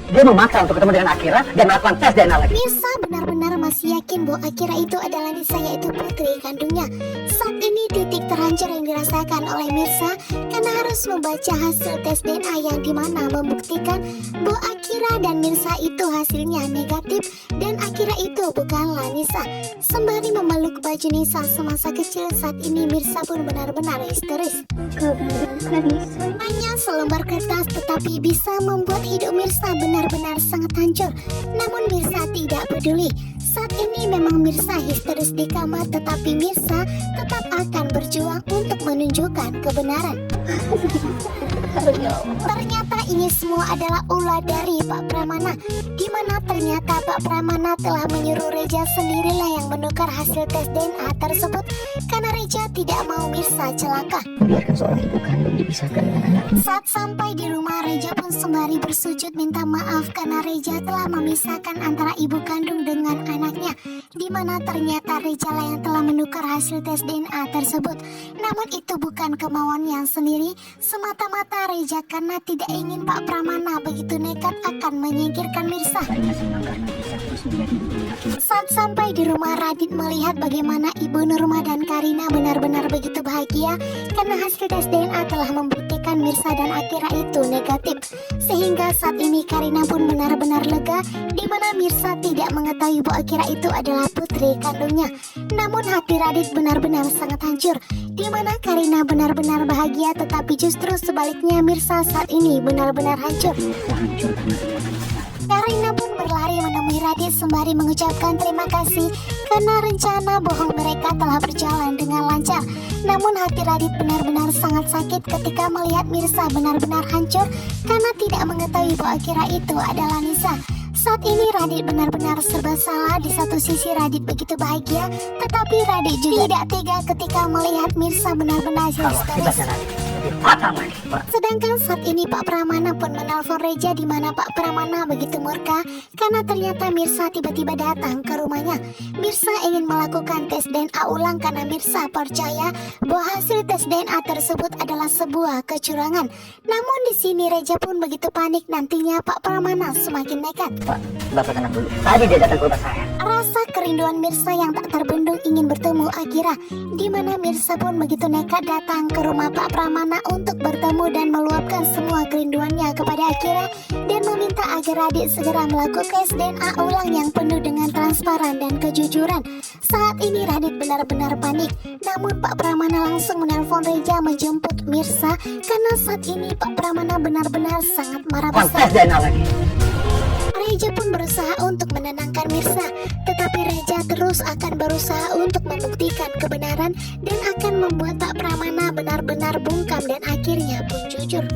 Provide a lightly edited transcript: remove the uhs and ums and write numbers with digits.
Dia memaksa untuk ketemu dengan Akira dan melakukan tes DNA lagi. Mirsa benar-benar masih yakin bahwa Akira itu adalah Nisa, yaitu putri kandungnya. Saat ini titik terhancur yang dirasakan oleh Mirsa karena harus membaca hasil tes DNA yang dimana membuktikan bahwa Akira dan Mirsa itu hasilnya negatif dan Akira itu bukanlah Nisa. Sembari memeluk baju Nisa semasa kecil, saat ini Mirsa pun benar-benar histeris. Hanya selembar kertas tetapi bisa membuat hidup Mirsa benar-benar sangat hancur. Namun Mirsa tidak peduli. Saat ini memang Mirsa histeris di kamar, tetapi Mirsa tetap akan berjuang untuk menunjukkan kebenaran. Ternyata ini semua adalah ulah dari Pak Pramana, di mana ternyata Pak Pramana telah menyuruh Reja sendirilah yang menukar hasil tes DNA tersebut karena Reja tidak mau Mirsa celaka. Biarkan seorang ibu kandung dipisahkan dengan anaknya. Saat sampai di rumah, Reja pun sembari bersujud minta maaf karena Reja telah memisahkan antara ibu kandung dengan anaknya, di mana ternyata Reja lah yang telah menukar hasil tes DNA tersebut. Namun itu bukan kemauannya sendiri, semata-mata Reja karena tidak ingin Pak Pramana begitu nekat akan menyingkirkan Mirsa. Saat sampai di rumah, Radit melihat bagaimana Ibu Nurma dan Karina benar-benar begitu bahagia karena hasil tes DNA telah membuktikan Mirsa dan Akira itu negatif. Sehingga saat ini Karina pun benar-benar lega, di mana Mirsa tidak mengetahui bahwa Akira itu adalah putri kandungnya. Namun hati Radit benar-benar sangat hancur, di mana Karina benar-benar bahagia, tetapi justru sebaliknya Mirsa saat ini benar-benar hancur. Karina pun berlari menemui Radit sembari mengucapkan terima kasih karena rencana bohong mereka telah berjalan dengan lancar. Namun hati Radit benar-benar sangat sakit ketika melihat Mirsa benar-benar hancur karena tidak mengetahui bahwa Akira itu adalah Nisa. Saat ini Radit benar-benar serba salah. Di satu sisi Radit begitu bahagia, tetapi Radit juga tidak tega ketika melihat Mirsa benar-benar histeris. Sedangkan saat ini Pak Pramana pun menelpon Reja, di mana Pak Pramana begitu murka karena ternyata Mirsa tiba-tiba datang ke rumahnya. Mirsa ingin melakukan tes DNA ulang karena Mirsa percaya bahwa hasil tes DNA tersebut adalah sebuah kecurangan. Namun di sini Reja pun begitu panik, nantinya Pak Pramana semakin nekat. Pak, Bapak tenang dulu. Tadi dia datang ke rumah saya. Rasa kerinduan Mirsa yang tak terbendung ingin bertemu Akira, di mana Mirsa pun begitu nekat datang ke rumah Pak Pramana untuk bertemu dan meluapkan semua kerinduannya kepada Akira dan meminta agar Radit segera melakukan tes DNA ulang yang penuh dengan transparan dan kejujuran. Saat ini Radit benar-benar panik, namun Pak Pramana langsung menelpon Reja menjemput Mirsa karena saat ini Pak Pramana benar-benar sangat marah besar. Tes DNA lagi. Reja pun berusaha untuk menenangkan Mirsa, tetapi Reja terus akan berusaha untuk membuktikan kebenaran dan akan membuat Pak Pramana benar-benar bungkam dan akhirnya pun jujur.